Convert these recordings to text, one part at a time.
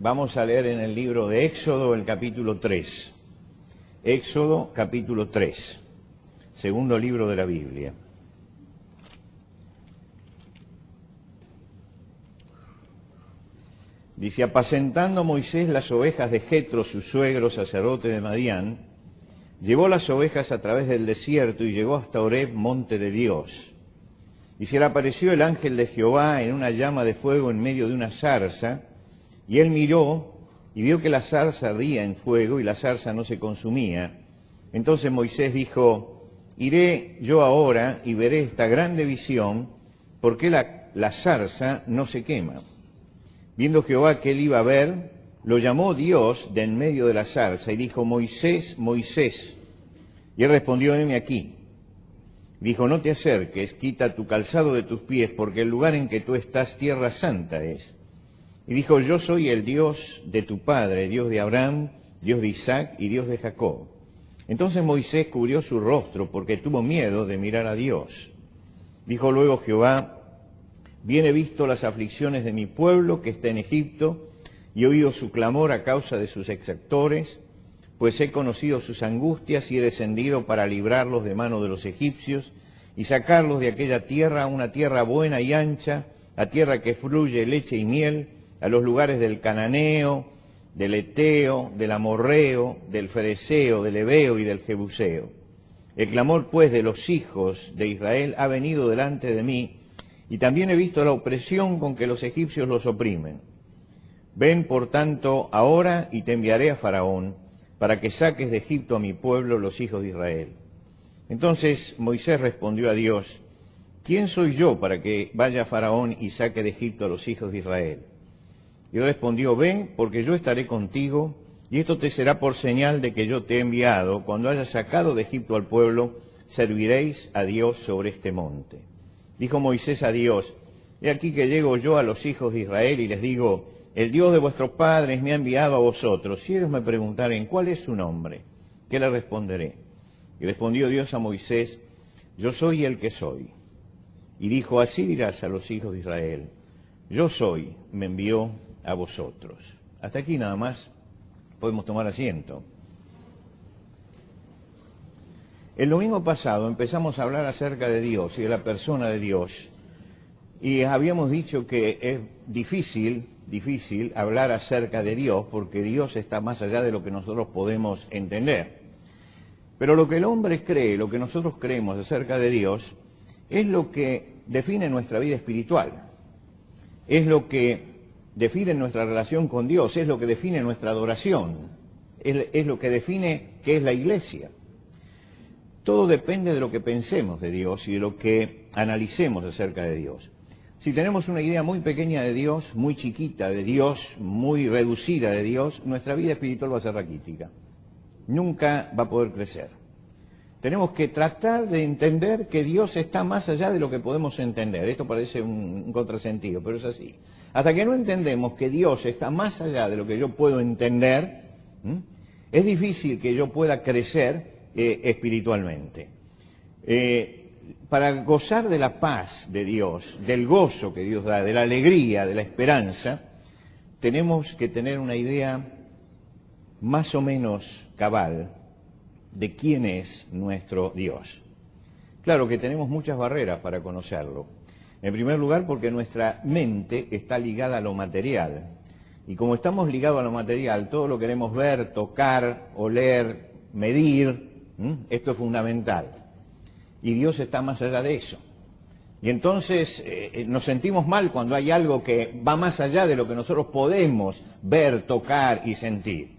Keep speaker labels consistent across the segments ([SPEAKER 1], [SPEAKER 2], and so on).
[SPEAKER 1] Vamos a leer en el libro de Éxodo el capítulo 3. Éxodo capítulo 3, segundo libro de la Biblia. Dice: apacentando Moisés las ovejas de Jetro, su suegro, sacerdote de Madián, llevó las ovejas a través del desierto y llegó hasta Horeb, monte de Dios. Y se le apareció el ángel de Jehová en una llama de fuego en medio de una zarza, y él miró y vio que la zarza ardía en fuego y la zarza no se consumía. Entonces Moisés dijo: iré yo ahora y veré esta grande visión, ¿por qué la zarza no se quema? Viendo Jehová que él iba a ver, lo llamó Dios de en medio de la zarza y dijo: Moisés, Moisés. Y él respondió: heme aquí. Dijo: no te acerques, quita tu calzado de tus pies, porque el lugar en que tú estás, tierra santa es. Y dijo: yo soy el Dios de tu padre, Dios de Abraham, Dios de Isaac y Dios de Jacob. Entonces Moisés cubrió su rostro, porque tuvo miedo de mirar a Dios. Dijo luego Jehová: bien he visto las aflicciones de mi pueblo que está en Egipto, y he oído su clamor a causa de sus exactores, pues he conocido sus angustias y he descendido para librarlos de mano de los egipcios y sacarlos de aquella tierra a una tierra buena y ancha, a tierra que fluye leche y miel, a los lugares del cananeo, del eteo, del amorreo, del fereceo, del heveo y del jebuseo. El clamor pues de los hijos de Israel ha venido delante de mí, y también he visto la opresión con que los egipcios los oprimen. Ven por tanto ahora y te enviaré a Faraón, para que saques de Egipto a mi pueblo, los hijos de Israel. Entonces Moisés respondió a Dios: ¿quién soy yo para que vaya a Faraón y saque de Egipto a los hijos de Israel? Y respondió: ven, porque yo estaré contigo, y esto te será por señal de que yo te he enviado. Cuando hayas sacado de Egipto al pueblo, serviréis a Dios sobre este monte. Dijo Moisés a Dios: he aquí que llego yo a los hijos de Israel y les digo: el Dios de vuestros padres me ha enviado a vosotros. Si ellos me preguntaren: ¿cuál es su nombre?, ¿qué le responderé? Y respondió Dios a Moisés: yo soy el que soy. Y dijo: así dirás a los hijos de Israel: yo soy, me envió a vosotros. Hasta aquí nada más. Podemos tomar asiento. El domingo pasado empezamos a hablar acerca de Dios y de la persona de Dios. Y habíamos dicho que es difícil hablar acerca de Dios, porque Dios está más allá de lo que nosotros podemos entender. Pero lo que el hombre cree, lo que nosotros creemos acerca de Dios, es lo que define nuestra vida espiritual. Es lo que define nuestra relación con Dios, es lo que define nuestra adoración, es lo que define qué es la iglesia. Todo depende de lo que pensemos de Dios y de lo que analicemos acerca de Dios. Si tenemos una idea muy pequeña de Dios, muy chiquita de Dios, muy reducida de Dios, nuestra vida espiritual va a ser raquítica. Nunca va a poder crecer. Tenemos que tratar de entender que Dios está más allá de lo que podemos entender. Esto parece un contrasentido, pero es así. Hasta que no entendemos que Dios está más allá de lo que yo puedo entender, es difícil que yo pueda crecer espiritualmente. Para gozar de la paz de Dios, del gozo que Dios da, de la alegría, de la esperanza, tenemos que tener una idea más o menos cabal de quién es nuestro Dios. Claro que tenemos muchas barreras para conocerlo. En primer lugar, porque nuestra mente está ligada a lo material. Y como estamos ligados a lo material, todo lo queremos ver, tocar, oler, medir. Esto es fundamental. Y Dios está más allá de eso. Y entonces nos sentimos mal cuando hay algo que va más allá de lo que nosotros podemos ver, tocar y sentir.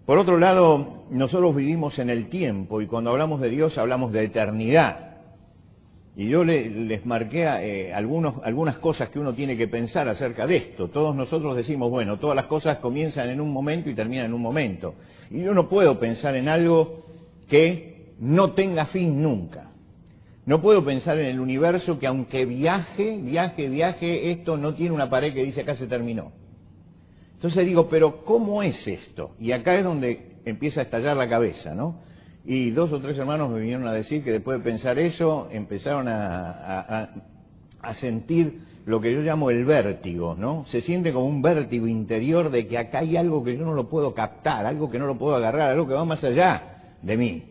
[SPEAKER 1] Por otro lado, nosotros vivimos en el tiempo y cuando hablamos de Dios hablamos de eternidad. Y yo les marqué algunas cosas que uno tiene que pensar acerca de esto. Todos nosotros decimos, bueno, todas las cosas comienzan en un momento y terminan en un momento. Y yo no puedo pensar en algo que no tenga fin nunca. No puedo pensar en el universo que aunque viaje, esto no tiene una pared que dice acá se terminó. Entonces digo, pero ¿cómo es esto? Y acá es donde empieza a estallar la cabeza, ¿no? Y 2 o 3 hermanos me vinieron a decir que después de pensar eso, empezaron a sentir lo que yo llamo el vértigo, ¿no? Se siente como un vértigo interior de que acá hay algo que yo no lo puedo captar, algo que no lo puedo agarrar, algo que va más allá de mí,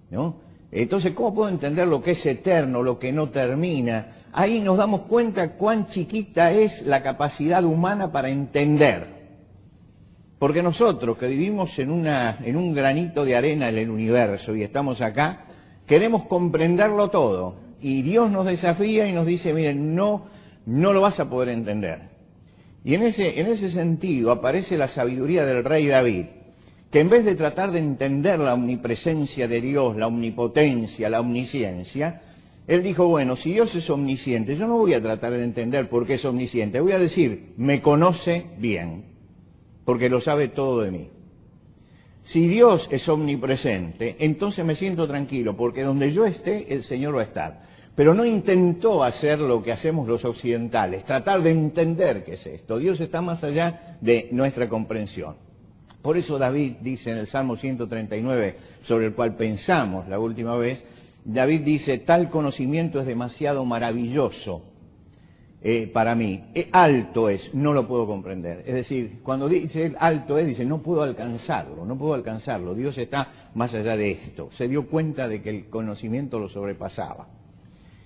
[SPEAKER 1] ¿no? Entonces, ¿cómo puedo entender lo que es eterno, lo que no termina? Ahí nos damos cuenta cuán chiquita es la capacidad humana para entender. Porque nosotros, que vivimos en un granito de arena en el universo y estamos acá, queremos comprenderlo todo. Y Dios nos desafía y nos dice, miren, no lo vas a poder entender. Y en ese sentido aparece la sabiduría del rey David, que en vez de tratar de entender la omnipresencia de Dios, la omnipotencia, la omnisciencia, él dijo, bueno, si Dios es omnisciente, yo no voy a tratar de entender por qué es omnisciente, voy a decir, me conoce bien, porque lo sabe todo de mí. Si Dios es omnipresente, entonces me siento tranquilo, porque donde yo esté, el Señor va a estar. Pero no intentó hacer lo que hacemos los occidentales, tratar de entender qué es esto. Dios está más allá de nuestra comprensión. Por eso David dice en el Salmo 139, sobre el cual pensamos la última vez, David dice, tal conocimiento es demasiado maravilloso para mí. Alto es, no lo puedo comprender. Es decir, cuando dice alto es, dice, no puedo alcanzarlo. Dios está más allá de esto. Se dio cuenta de que el conocimiento lo sobrepasaba.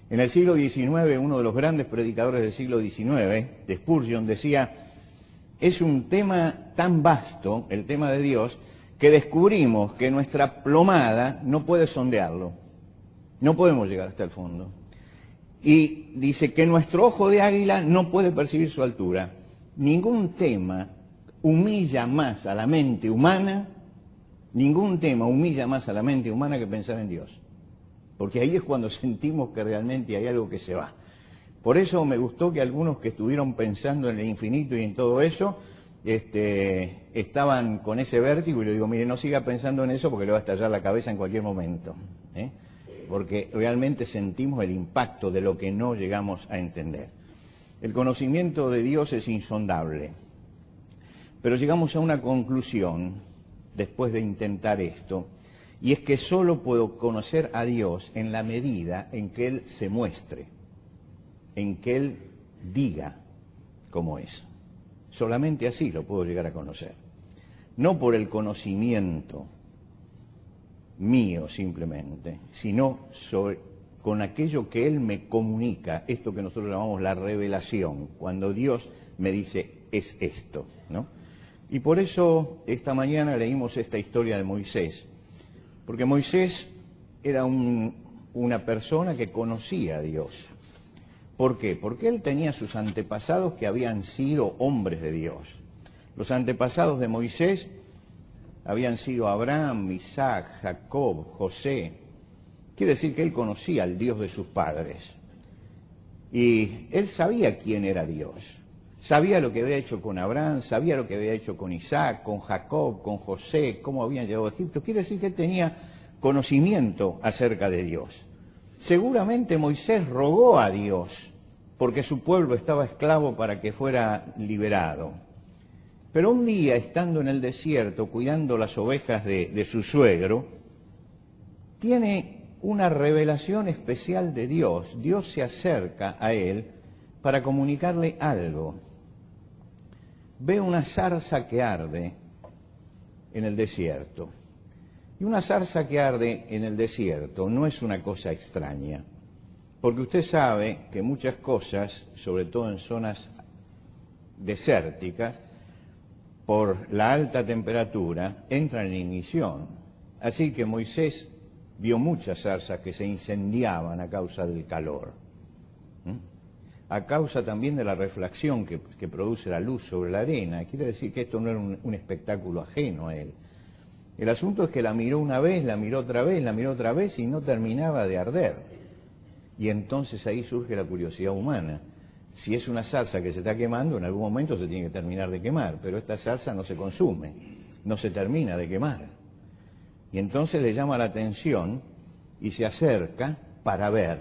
[SPEAKER 1] En el siglo XIX, uno de los grandes predicadores del siglo XIX, de Spurgeon, decía, es un tema tan vasto, el tema de Dios, que descubrimos que nuestra plomada no puede sondearlo. No podemos llegar hasta el fondo. Y dice que nuestro ojo de águila no puede percibir su altura. Ningún tema humilla más a la mente humana, que pensar en Dios. Porque ahí es cuando sentimos que realmente hay algo que se va. Por eso me gustó que algunos que estuvieron pensando en el infinito y en todo eso, estaban con ese vértigo y le digo, mire, no siga pensando en eso porque le va a estallar la cabeza en cualquier momento. Porque realmente sentimos el impacto de lo que no llegamos a entender. El conocimiento de Dios es insondable. Pero llegamos a una conclusión, después de intentar esto, y es que solo puedo conocer a Dios en la medida en que Él se muestre, en que Él diga cómo es. Solamente así lo puedo llegar a conocer. No por el conocimiento mío simplemente, sino con aquello que Él me comunica, esto que nosotros llamamos la revelación, cuando Dios me dice, es esto, ¿no? Y por eso esta mañana leímos esta historia de Moisés. Porque Moisés era una persona que conocía a Dios. ¿Por qué? Porque él tenía sus antepasados que habían sido hombres de Dios. Los antepasados de Moisés habían sido Abraham, Isaac, Jacob, José. Quiere decir que él conocía al Dios de sus padres. Y él sabía quién era Dios. Sabía lo que había hecho con Abraham, sabía lo que había hecho con Isaac, con Jacob, con José, cómo habían llegado a Egipto. Quiere decir que él tenía conocimiento acerca de Dios. Seguramente Moisés rogó a Dios porque su pueblo estaba esclavo para que fuera liberado. Pero un día, estando en el desierto, cuidando las ovejas de su suegro, tiene una revelación especial de Dios. Dios se acerca a él para comunicarle algo. Ve una zarza que arde en el desierto. Y una zarza que arde en el desierto no es una cosa extraña, porque usted sabe que muchas cosas, sobre todo en zonas desérticas, por la alta temperatura, entran en ignición. Así que Moisés vio muchas zarzas que se incendiaban a causa del calor. A causa también de la reflexión que produce la luz sobre la arena. Quiere decir que esto no era un espectáculo ajeno a él. El asunto es que la miró una vez, la miró otra vez, la miró otra vez y no terminaba de arder. Y entonces ahí surge la curiosidad humana. Si es una zarza que se está quemando, en algún momento se tiene que terminar de quemar, pero esta zarza no se consume, no se termina de quemar. Y entonces le llama la atención y se acerca para ver,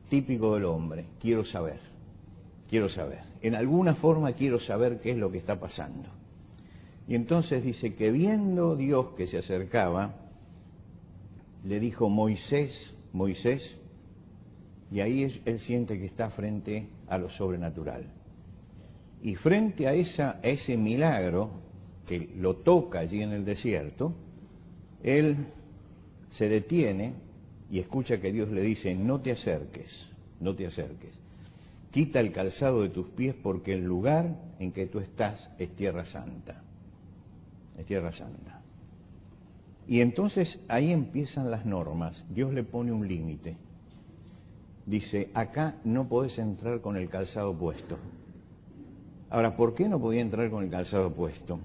[SPEAKER 1] típico del hombre, quiero saber. En alguna forma quiero saber qué es lo que está pasando. Y entonces dice que viendo Dios que se acercaba, le dijo, Moisés, Moisés, Y ahí él siente que está frente a lo sobrenatural. Y frente a ese milagro que lo toca allí en el desierto, él se detiene y escucha que Dios le dice, no te acerques, no te acerques. Quita el calzado de tus pies porque el lugar en que tú estás es tierra santa. Es tierra santa. Y entonces ahí empiezan las normas. Dios le pone un límite. Dice, acá no podés entrar con el calzado puesto. Ahora, ¿por qué no podía entrar con el calzado puesto?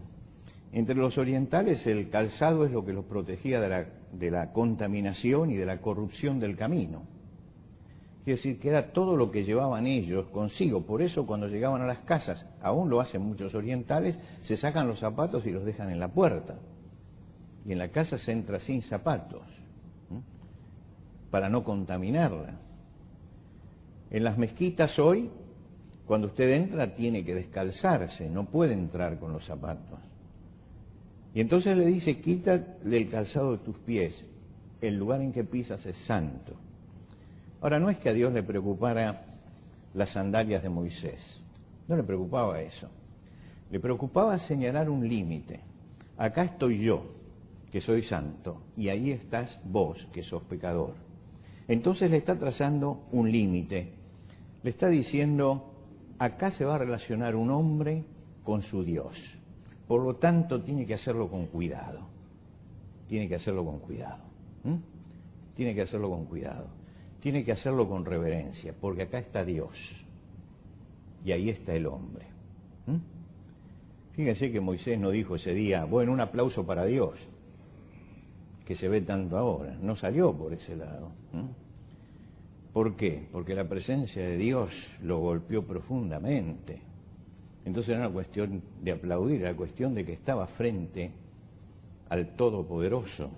[SPEAKER 1] Entre los orientales el calzado es lo que los protegía de la contaminación y de la corrupción del camino. Quiere decir que era todo lo que llevaban ellos consigo. Por eso cuando llegaban a las casas, aún lo hacen muchos orientales, se sacan los zapatos y los dejan en la puerta. Y en la casa se entra sin zapatos, para no contaminarla. En las mezquitas hoy, cuando usted entra, tiene que descalzarse, no puede entrar con los zapatos. Y entonces le dice, quítale el calzado de tus pies, el lugar en que pisas es santo. Ahora, no es que a Dios le preocupara las sandalias de Moisés, no le preocupaba eso. Le preocupaba señalar un límite. Acá estoy yo, que soy santo, y ahí estás vos, que sos pecador. Entonces le está trazando un límite. Le está diciendo, acá se va a relacionar un hombre con su Dios. Por lo tanto, tiene que hacerlo con cuidado. Tiene que hacerlo con cuidado. Tiene que hacerlo con cuidado. Tiene que hacerlo con reverencia, porque acá está Dios. Y ahí está el hombre. Fíjense que Moisés no dijo ese día, bueno, un aplauso para Dios, que se ve tanto ahora. No salió por ese lado. ¿Por qué? Porque la presencia de Dios lo golpeó profundamente. Entonces era una cuestión de aplaudir, era cuestión de que estaba frente al Todopoderoso.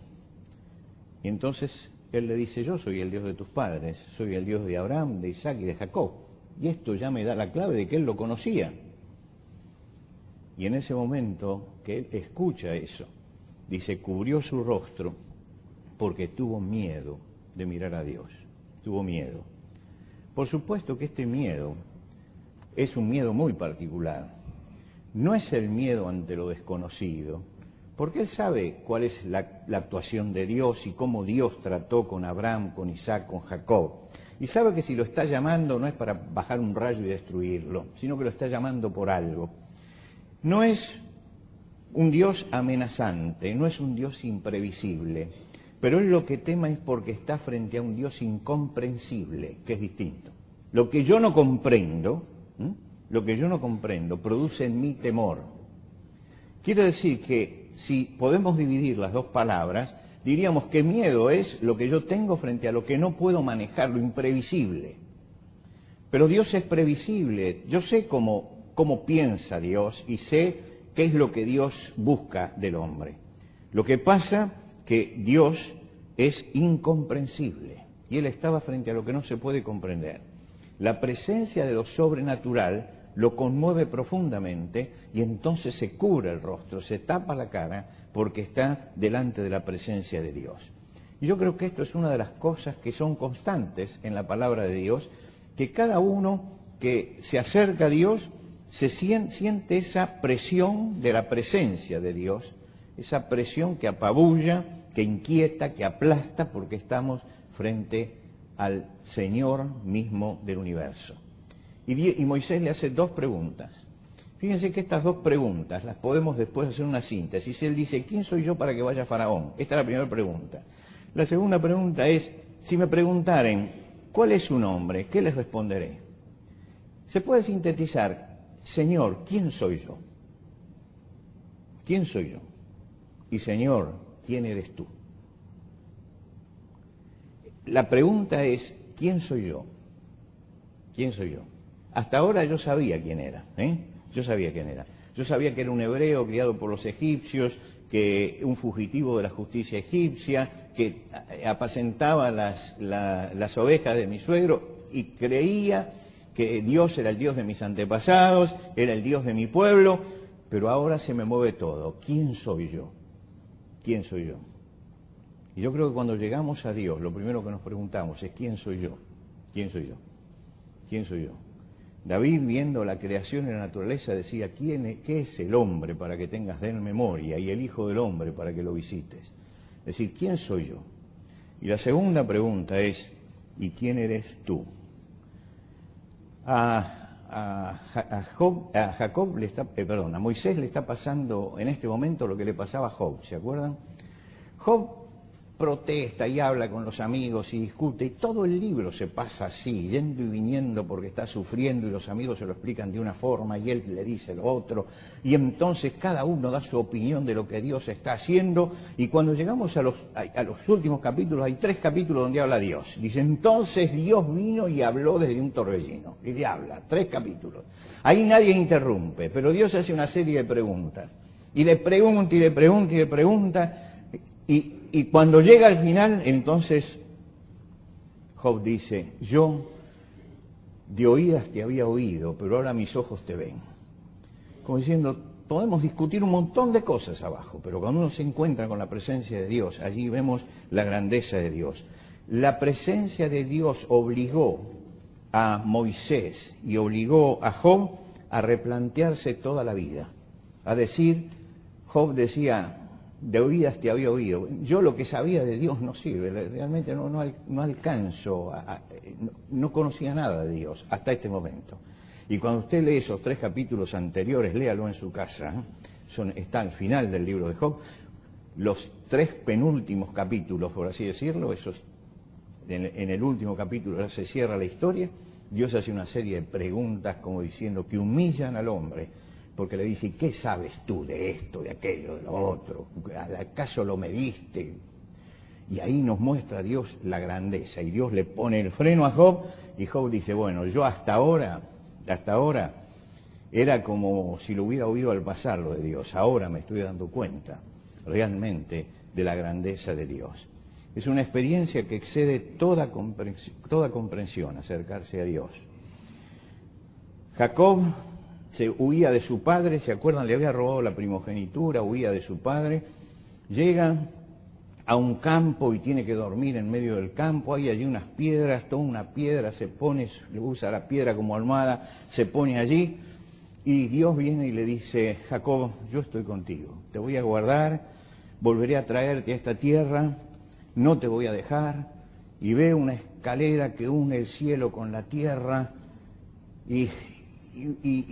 [SPEAKER 1] Y entonces él le dice, yo soy el Dios de tus padres, soy el Dios de Abraham, de Isaac y de Jacob. Y esto ya me da la clave de que él lo conocía. Y en ese momento que él escucha eso, dice, cubrió su rostro porque tuvo miedo de mirar a Dios. Tuvo miedo. Por supuesto que este miedo es un miedo muy particular. No es el miedo ante lo desconocido, porque él sabe cuál es la actuación de Dios y cómo Dios trató con Abraham, con Isaac, con Jacob. Y sabe que si lo está llamando no es para bajar un rayo y destruirlo, sino que lo está llamando por algo. No es un Dios amenazante, no es un Dios imprevisible, pero él lo que tema es porque está frente a un Dios incomprensible, que es distinto. Lo que yo no comprendo produce en mí temor. Quiere decir que si podemos dividir las dos palabras, diríamos que miedo es lo que yo tengo frente a lo que no puedo manejar, lo imprevisible. Pero Dios es previsible. Yo sé cómo piensa Dios y sé qué es lo que Dios busca del hombre. Lo que pasa que Dios es incomprensible y él estaba frente a lo que no se puede comprender. La presencia de lo sobrenatural lo conmueve profundamente y entonces se cubre el rostro, se tapa la cara porque está delante de la presencia de Dios. Y yo creo que esto es una de las cosas que son constantes en la palabra de Dios, que cada uno que se acerca a Dios se siente esa presión de la presencia de Dios, esa presión que apabulla, que inquieta, que aplasta, porque estamos frente al Señor mismo del universo. Y Moisés le hace dos preguntas. Fíjense que estas dos preguntas las podemos después hacer una síntesis. Él dice, ¿quién soy yo para que vaya a Faraón? Esta es la primera pregunta. La segunda pregunta es, si me preguntaren, ¿cuál es su nombre? ¿Qué les responderé? Se puede sintetizar, Señor, ¿quién soy yo? ¿Quién soy yo? Y Señor, ¿quién eres tú? La pregunta es, ¿quién soy yo? ¿Quién soy yo? Hasta ahora yo sabía quién era, Yo sabía quién era. Yo sabía que era un hebreo criado por los egipcios, que un fugitivo de la justicia egipcia, que apacentaba las ovejas de mi suegro y creía que Dios era el Dios de mis antepasados, era el Dios de mi pueblo, pero ahora se me mueve todo. ¿Quién soy yo? ¿Quién soy yo? Y yo creo que cuando llegamos a Dios, lo primero que nos preguntamos es ¿quién soy yo? ¿Quién soy yo? ¿Quién soy yo? David, viendo la creación y la naturaleza, decía, ¿qué es el hombre para que tengas de él memoria y el Hijo del Hombre para que lo visites? Es decir, ¿quién soy yo? Y la segunda pregunta es, ¿y quién eres tú? A Moisés le está pasando en este momento lo que le pasaba a Job, ¿se acuerdan? Job protesta y habla con los amigos y discute, y todo el libro se pasa así, yendo y viniendo porque está sufriendo y los amigos se lo explican de una forma y él le dice lo otro, y entonces cada uno da su opinión de lo que Dios está haciendo, y cuando llegamos a los últimos capítulos, hay 3 capítulos donde habla Dios. Dice, entonces Dios vino y habló desde un torbellino, y le habla, 3 capítulos. Ahí nadie interrumpe, pero Dios hace una serie de preguntas, y le pregunta, y le pregunta, y le pregunta, y cuando llega al final, entonces Job dice, yo de oídas te había oído, pero ahora mis ojos te ven. Como diciendo, podemos discutir un montón de cosas abajo, pero cuando uno se encuentra con la presencia de Dios, allí vemos la grandeza de Dios. La presencia de Dios obligó a Moisés y obligó a Job a replantearse toda la vida. A decir, Job decía, de oídas te había oído. Yo lo que sabía de Dios no sirve, realmente no alcanzo, no conocía nada de Dios hasta este momento. Y cuando usted lee esos 3 capítulos anteriores, léalo en su casa, está al final del libro de Job, los 3 penúltimos capítulos, por así decirlo, en el último capítulo ya se cierra la historia, Dios hace una serie de preguntas como diciendo que humillan al hombre, porque le dice, ¿qué sabes tú de esto, de aquello, de lo otro? ¿Acaso lo mediste? Y ahí nos muestra Dios la grandeza, y Dios le pone el freno a Job, y Job dice, bueno, yo hasta ahora, era como si lo hubiera oído al pasar lo de Dios, ahora me estoy dando cuenta realmente de la grandeza de Dios. Es una experiencia que excede toda comprensión, acercarse a Dios. Jacob se huía de su padre, ¿se acuerdan? Le había robado la primogenitura, huía de su padre, llega a un campo y tiene que dormir en medio del campo, hay allí unas piedras, toma una piedra, se pone, usa la piedra como almohada, se pone allí, y Dios viene y le dice, Jacob, yo estoy contigo, te voy a guardar, volveré a traerte a esta tierra, no te voy a dejar, y ve una escalera que une el cielo con la tierra, y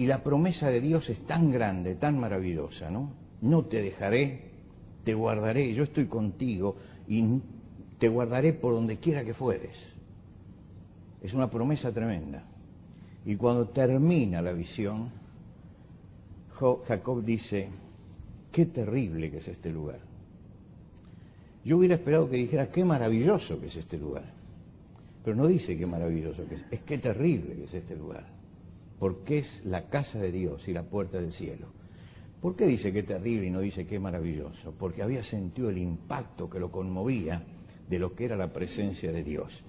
[SPEAKER 1] la promesa de Dios es tan grande, tan maravillosa, ¿no? No te dejaré, te guardaré, yo estoy contigo y te guardaré por donde quiera que fueres. Es una promesa tremenda. Y cuando termina la visión, Jacob dice, qué terrible que es este lugar. Yo hubiera esperado que dijera, qué maravilloso que es este lugar. Pero no dice qué maravilloso que es qué terrible que es este lugar. Porque es la casa de Dios y la puerta del cielo. ¿Por qué dice qué terrible y no dice qué maravilloso? Porque había sentido el impacto que lo conmovía de lo que era la presencia de Dios.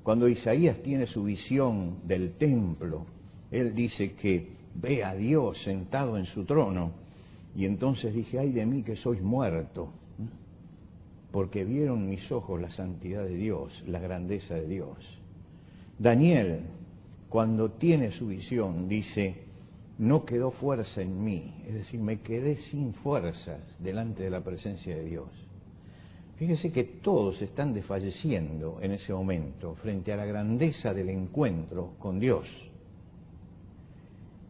[SPEAKER 1] Cuando Isaías tiene su visión del templo, él dice que ve a Dios sentado en su trono, y entonces dije, ay de mí que sois muerto, porque vieron mis ojos la santidad de Dios, la grandeza de Dios. Daniel, cuando tiene su visión, dice, no quedó fuerza en mí, es decir, me quedé sin fuerzas delante de la presencia de Dios. Fíjese que todos están desfalleciendo en ese momento frente a la grandeza del encuentro con Dios.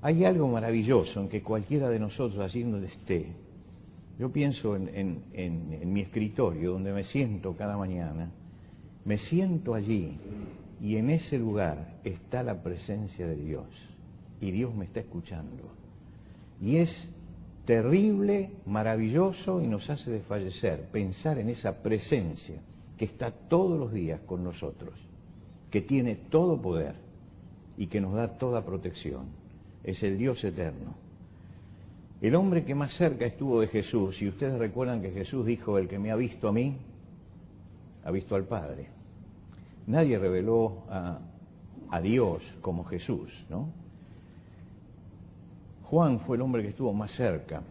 [SPEAKER 1] Hay algo maravilloso en que cualquiera de nosotros, allí donde esté, yo pienso en mi escritorio, donde me siento cada mañana, me siento allí, y en ese lugar está la presencia de Dios. Y Dios me está escuchando. Y es terrible, maravilloso, y nos hace desfallecer pensar en esa presencia que está todos los días con nosotros, que tiene todo poder y que nos da toda protección. Es el Dios eterno. El hombre que más cerca estuvo de Jesús, y ustedes recuerdan que Jesús dijo, el que me ha visto a mí, ha visto al Padre. Nadie reveló a Dios como Jesús, ¿no? Juan fue el hombre que estuvo más cerca.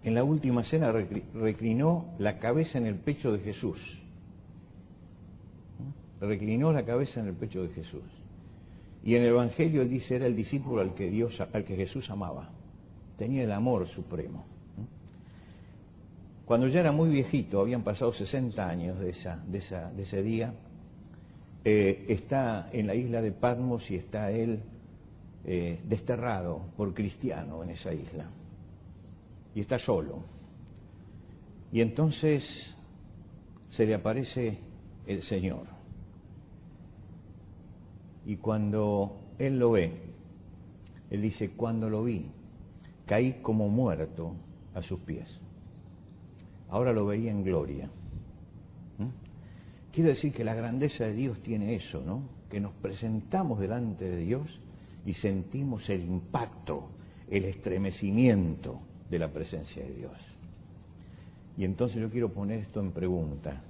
[SPEAKER 1] En la última cena reclinó la cabeza en el pecho de Jesús. reclinó la cabeza en el pecho de Jesús. Y en el Evangelio él dice, era el discípulo al que Jesús amaba. Tenía el amor supremo. Cuando ya era muy viejito, habían pasado 60 años de ese día, está en la isla de Patmos y está él desterrado por cristiano en esa isla. Y está solo. Y entonces se le aparece el Señor. Y cuando él lo ve, él dice, cuando lo vi, caí como muerto a sus pies. Ahora lo veía en gloria. Quiere decir que la grandeza de Dios tiene eso, ¿no? Que nos presentamos delante de Dios y sentimos el impacto, el estremecimiento de la presencia de Dios. Y entonces yo quiero poner esto en pregunta.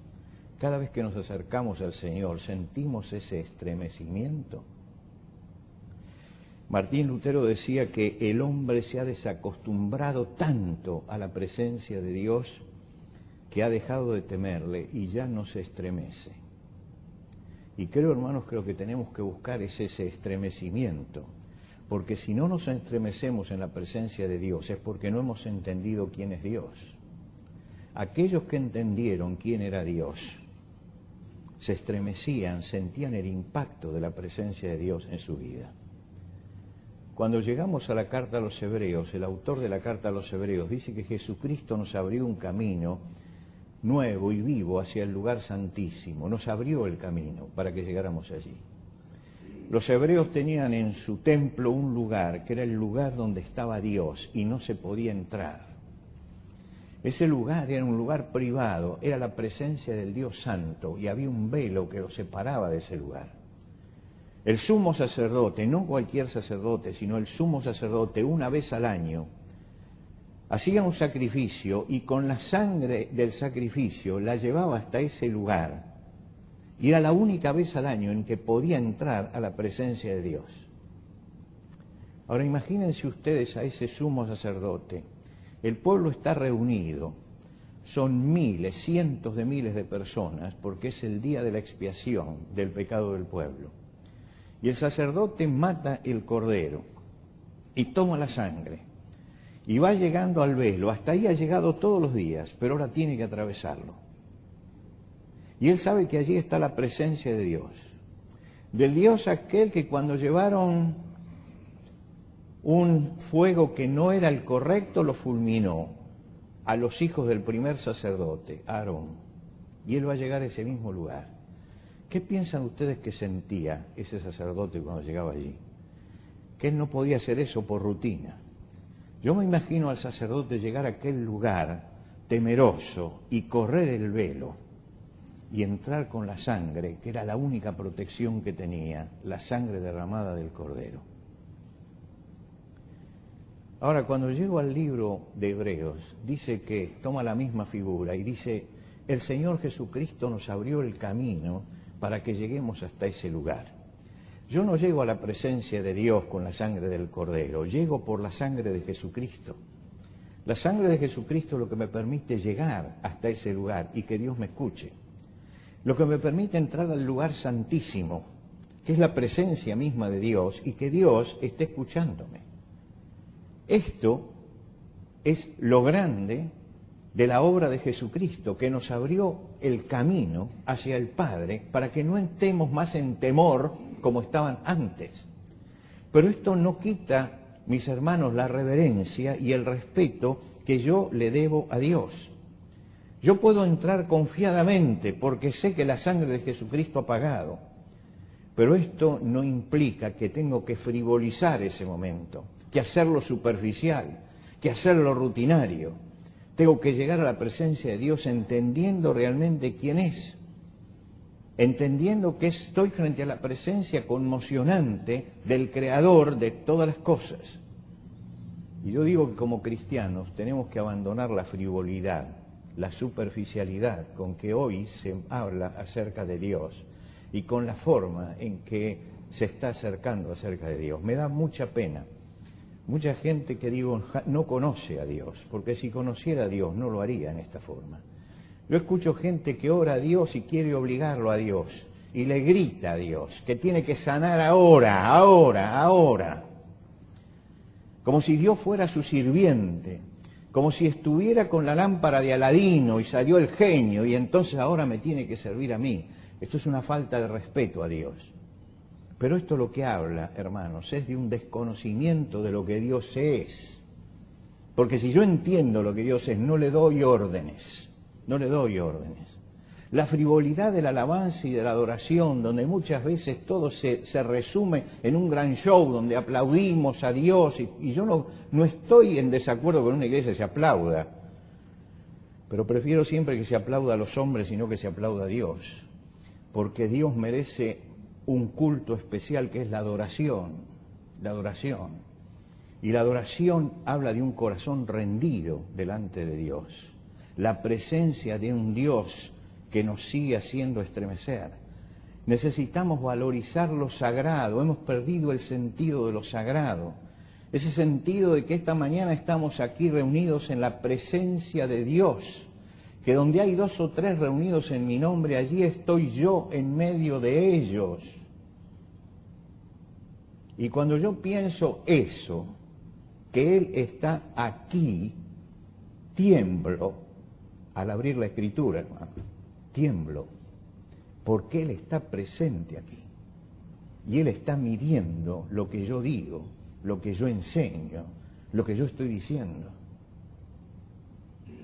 [SPEAKER 1] Cada vez que nos acercamos al Señor, ¿sentimos ese estremecimiento? Martín Lutero decía que el hombre se ha desacostumbrado tanto a la presencia de Dios que ha dejado de temerle y ya no se estremece. Y creo, hermanos, que lo que tenemos que buscar es ese estremecimiento, porque si no nos estremecemos en la presencia de Dios es porque no hemos entendido quién es Dios. Aquellos que entendieron quién era Dios se estremecían, sentían el impacto de la presencia de Dios en su vida. Cuando llegamos a la carta a los Hebreos, el autor de la carta a los Hebreos dice que Jesucristo nos abrió un camino nuevo y vivo hacia el lugar santísimo, nos abrió el camino para que llegáramos allí. Los hebreos tenían en su templo un lugar que era el lugar donde estaba Dios y no se podía entrar. Ese lugar era un lugar privado, era la presencia del Dios Santo y había un velo que lo separaba de ese lugar. El sumo sacerdote, no cualquier sacerdote, sino el sumo sacerdote, una vez al año, hacía un sacrificio y con la sangre del sacrificio la llevaba hasta ese lugar. Y era la única vez al año en que podía entrar a la presencia de Dios. Ahora imagínense ustedes a ese sumo sacerdote. El pueblo está reunido, son miles, cientos de miles de personas, porque es el día de la expiación del pecado del pueblo. Y el sacerdote mata el cordero y toma la sangre y va llegando al velo. Hasta ahí ha llegado todos los días, pero ahora tiene que atravesarlo. Y él sabe que allí está la presencia de Dios. Del Dios aquel que cuando llevaron un fuego que no era el correcto, lo fulminó a los hijos del primer sacerdote, Aarón. Y él va a llegar a ese mismo lugar. ¿Qué piensan ustedes que sentía ese sacerdote cuando llegaba allí? Que él no podía hacer eso por rutina. Yo me imagino al sacerdote llegar a aquel lugar temeroso y correr el velo y entrar con la sangre, que era la única protección que tenía, la sangre derramada del cordero. Ahora, cuando llego al libro de Hebreos, dice que toma la misma figura y dice, el Señor Jesucristo nos abrió el camino para que lleguemos hasta ese lugar. Yo no llego a la presencia de Dios con la sangre del Cordero, llego por la sangre de Jesucristo. La sangre de Jesucristo es lo que me permite llegar hasta ese lugar y que Dios me escuche. Lo que me permite entrar al lugar santísimo, que es la presencia misma de Dios y que Dios esté escuchándome. Esto es lo grande de la obra de Jesucristo, que nos abrió el camino hacia el Padre para que no estemos más en temor como estaban antes. Pero esto no quita, mis hermanos, la reverencia y el respeto que yo le debo a Dios. Yo puedo entrar confiadamente porque sé que la sangre de Jesucristo ha pagado, pero esto no implica que tengo que frivolizar ese momento, que hacerlo superficial, que hacerlo rutinario. Tengo que llegar a la presencia de Dios entendiendo realmente quién es, entendiendo que estoy frente a la presencia conmocionante del Creador de todas las cosas. Y yo digo que como cristianos tenemos que abandonar la frivolidad, la superficialidad con que hoy se habla acerca de Dios y con la forma en que se está acercando acerca de Dios. Me da mucha pena. Mucha gente que digo no conoce a Dios, porque si conociera a Dios no lo haría en esta forma. Yo escucho gente que ora a Dios y quiere obligarlo a Dios. y le grita a Dios que tiene que sanar ahora. Como si Dios fuera su sirviente, como si estuviera con la lámpara de Aladino y salió el genio y entonces ahora me tiene que servir a mí. Esto es una falta de respeto a Dios. Pero esto lo que habla, hermanos, es de un desconocimiento de lo que Dios es. Porque si yo entiendo lo que Dios es, no le doy órdenes. La frivolidad de la alabanza y de la adoración, donde muchas veces todo se resume en un gran show, donde aplaudimos a Dios, y yo no estoy en desacuerdo con una iglesia que se aplauda, pero prefiero siempre que se aplauda a los hombres y no que se aplauda a Dios, porque Dios merece un culto especial que es la adoración. Y la adoración habla de un corazón rendido delante de Dios, la presencia de un Dios que nos sigue haciendo estremecer. Necesitamos valorizar lo sagrado, hemos perdido el sentido de lo sagrado, ese sentido de que esta mañana estamos aquí reunidos en la presencia de Dios, que donde hay 2 o 3 reunidos en mi nombre, allí estoy yo en medio de ellos. Y cuando yo pienso eso, que Él está aquí, tiemblo al abrir la Escritura, hermano. Tiemblo, porque Él está presente aquí. Y Él está midiendo lo que yo digo, lo que yo enseño, lo que yo estoy diciendo.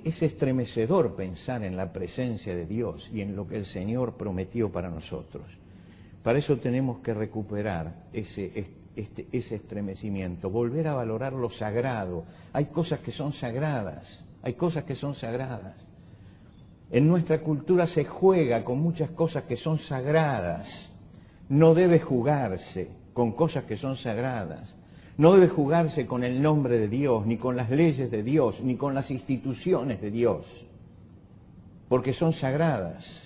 [SPEAKER 1] Es estremecedor pensar en la presencia de Dios y en lo que el Señor prometió para nosotros. Para eso tenemos que recuperar ese estremecimiento, volver a valorar lo sagrado. Hay cosas que son sagradas, En nuestra cultura se juega con muchas cosas que son sagradas. No debe jugarse con cosas que son sagradas. No debe jugarse con el nombre de Dios, ni con las leyes de Dios, ni con las instituciones de Dios, porque son sagradas.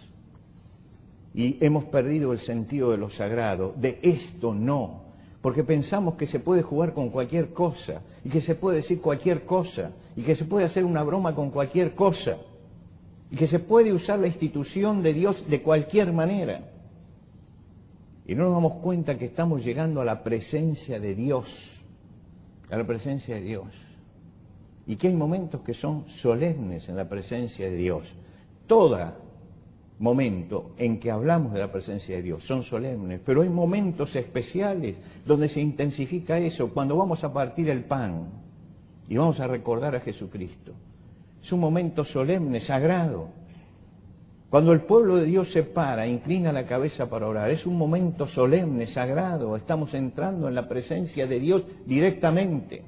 [SPEAKER 1] Y hemos perdido el sentido de lo sagrado. De esto no, porque pensamos que se puede jugar con cualquier cosa, y que se puede decir cualquier cosa, y que se puede hacer una broma con cualquier cosa, y que se puede usar la institución de Dios de cualquier manera. Y no nos damos cuenta que estamos llegando a la presencia de Dios, y que hay momentos que son solemnes en la presencia de Dios. Todo momento en que hablamos de la presencia de Dios son solemnes, pero hay momentos especiales donde se intensifica eso, cuando vamos a partir el pan y vamos a recordar a Jesucristo. Es un momento solemne, sagrado. Cuando el pueblo de Dios se para, inclina la cabeza para orar, es un momento solemne, sagrado. Estamos entrando en la presencia de Dios directamente.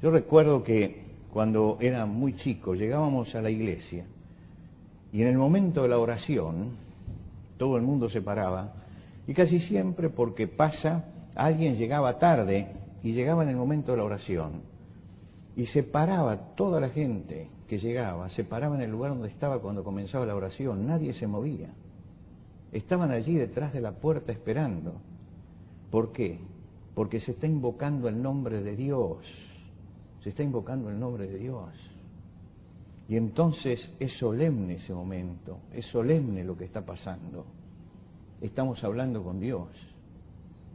[SPEAKER 1] Yo recuerdo que cuando era muy chico llegábamos a la iglesia y en el momento de la oración todo el mundo se paraba y casi siempre porque alguien llegaba tarde y llegaba en el momento de la oración. Y se paraba toda la gente que llegaba, se paraba en el lugar donde estaba cuando comenzaba la oración, nadie se movía. Estaban allí detrás de la puerta esperando. ¿Por qué? Porque se está invocando el nombre de Dios. Y entonces es solemne ese momento, es solemne lo que está pasando. Estamos hablando con Dios.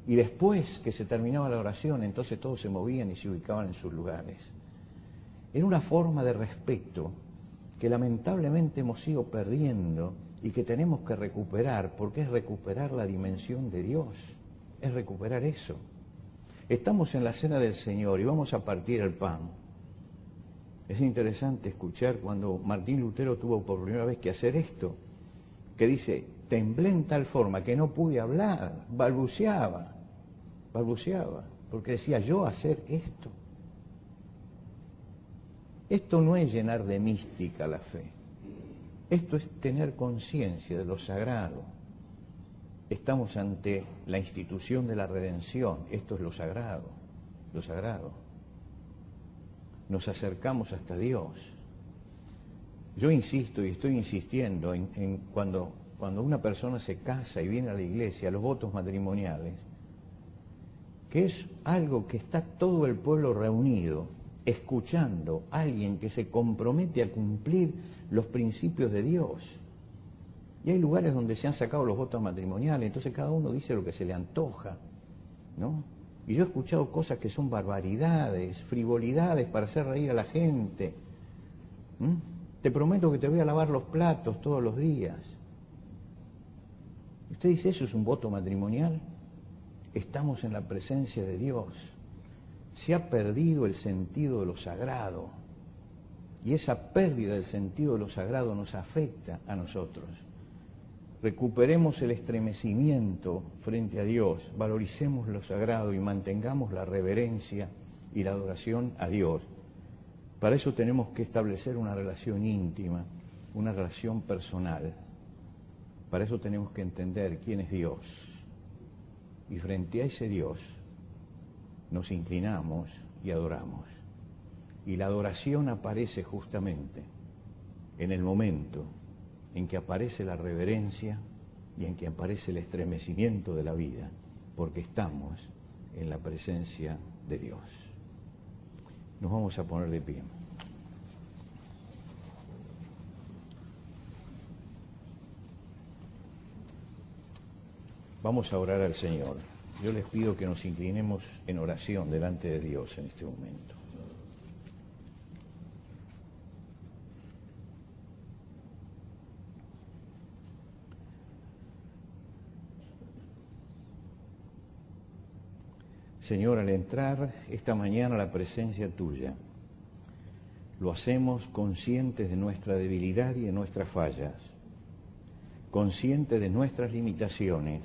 [SPEAKER 1] Y después que se terminaba la oración, entonces todos se movían y se ubicaban en sus lugares. Era una forma de respeto que lamentablemente hemos ido perdiendo y que tenemos que recuperar, porque es recuperar la dimensión de Dios, es recuperar eso. Estamos en la cena del Señor y vamos a partir el pan. Es interesante escuchar cuando Martín Lutero tuvo por primera vez que hacer esto, que dice, temblé en tal forma que no pude hablar, balbuceaba, porque decía, yo hacer esto. Esto no es llenar de mística la fe. Esto es tener conciencia de lo sagrado. Estamos ante la institución de la redención. Esto es lo sagrado. Nos acercamos hasta Dios. Yo insisto y estoy insistiendo en cuando una persona se casa y viene a la iglesia, los votos matrimoniales, que es algo que está todo el pueblo reunido, escuchando a alguien que se compromete a cumplir los principios de Dios. Y hay lugares donde se han sacado los votos matrimoniales, entonces cada uno dice lo que se le antoja, ¿no? Y yo he escuchado cosas que son barbaridades, frivolidades para hacer reír a la gente. Te prometo que te voy a lavar los platos todos los días. Y usted dice, ¿eso es un voto matrimonial? Estamos en la presencia de Dios. Se ha perdido el sentido de lo sagrado. Y esa pérdida del sentido de lo sagrado nos afecta a nosotros. Recuperemos el estremecimiento frente a Dios, valoricemos lo sagrado y mantengamos la reverencia y la adoración a Dios. Para eso tenemos que establecer una relación íntima, una relación personal. Para eso tenemos que entender quién es Dios. Y frente a ese Dios nos inclinamos y adoramos. Y la adoración aparece justamente en el momento en que aparece la reverencia y en que aparece el estremecimiento de la vida, porque estamos en la presencia de Dios. Nos vamos a poner de pie. Vamos a orar al Señor. Yo les pido que nos inclinemos en oración delante de Dios en este momento. Señor, al entrar esta mañana a la presencia tuya, lo hacemos conscientes de nuestra debilidad y de nuestras fallas, conscientes de nuestras limitaciones,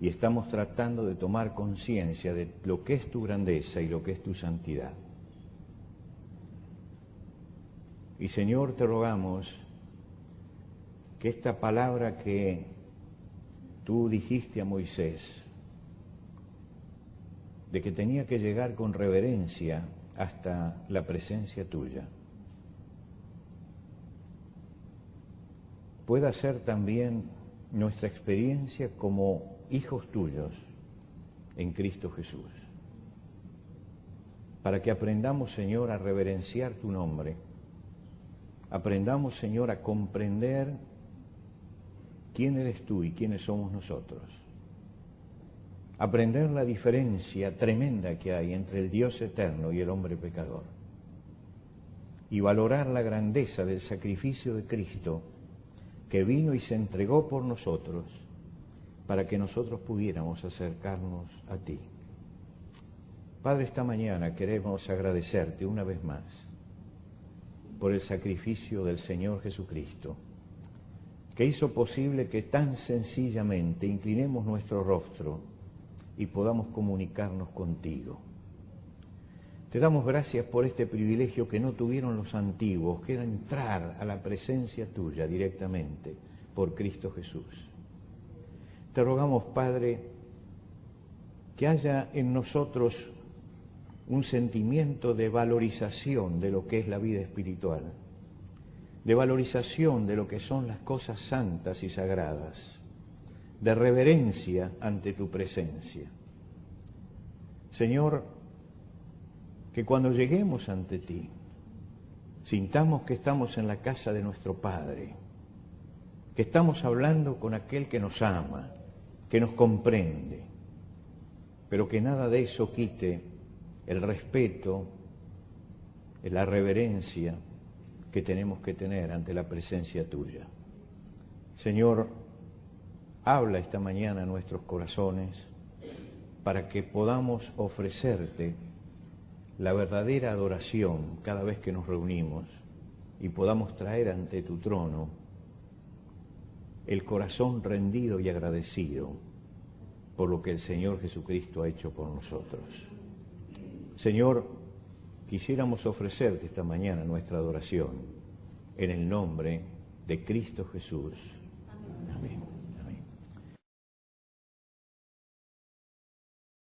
[SPEAKER 1] y estamos tratando de tomar conciencia de lo que es tu grandeza y lo que es tu santidad. Y Señor, te rogamos que esta palabra que tú dijiste a Moisés, de que tenía que llegar con reverencia hasta la presencia tuya, pueda ser también nuestra experiencia como hijos tuyos en Cristo Jesús. Para que aprendamos, Señor, a reverenciar tu nombre, aprendamos, Señor, a comprender quién eres tú y quiénes somos nosotros. Aprender la diferencia tremenda que hay entre el Dios eterno y el hombre pecador. Y valorar la grandeza del sacrificio de Cristo, que vino y se entregó por nosotros, para que nosotros pudiéramos acercarnos a ti. Padre, esta mañana queremos agradecerte una vez más por el sacrificio del Señor Jesucristo, que hizo posible que tan sencillamente inclinemos nuestro rostro y podamos comunicarnos contigo. Te damos gracias por este privilegio que no tuvieron los antiguos, que era entrar a la presencia tuya directamente por Cristo Jesús. Te rogamos, Padre, que haya en nosotros un sentimiento de valorización de lo que es la vida espiritual, de valorización de lo que son las cosas santas y sagradas, de reverencia ante tu presencia. Señor, que cuando lleguemos ante ti, sintamos que estamos en la casa de nuestro Padre, que estamos hablando con aquel que nos ama, que nos comprende, pero que nada de eso quite el respeto, la reverencia que tenemos que tener ante la presencia tuya. Señor, habla esta mañana a nuestros corazones para que podamos ofrecerte la verdadera adoración cada vez que nos reunimos y podamos traer ante tu trono el corazón rendido y agradecido por lo que el Señor Jesucristo ha hecho por nosotros. Señor, quisiéramos ofrecerte esta mañana nuestra adoración en el nombre de Cristo Jesús.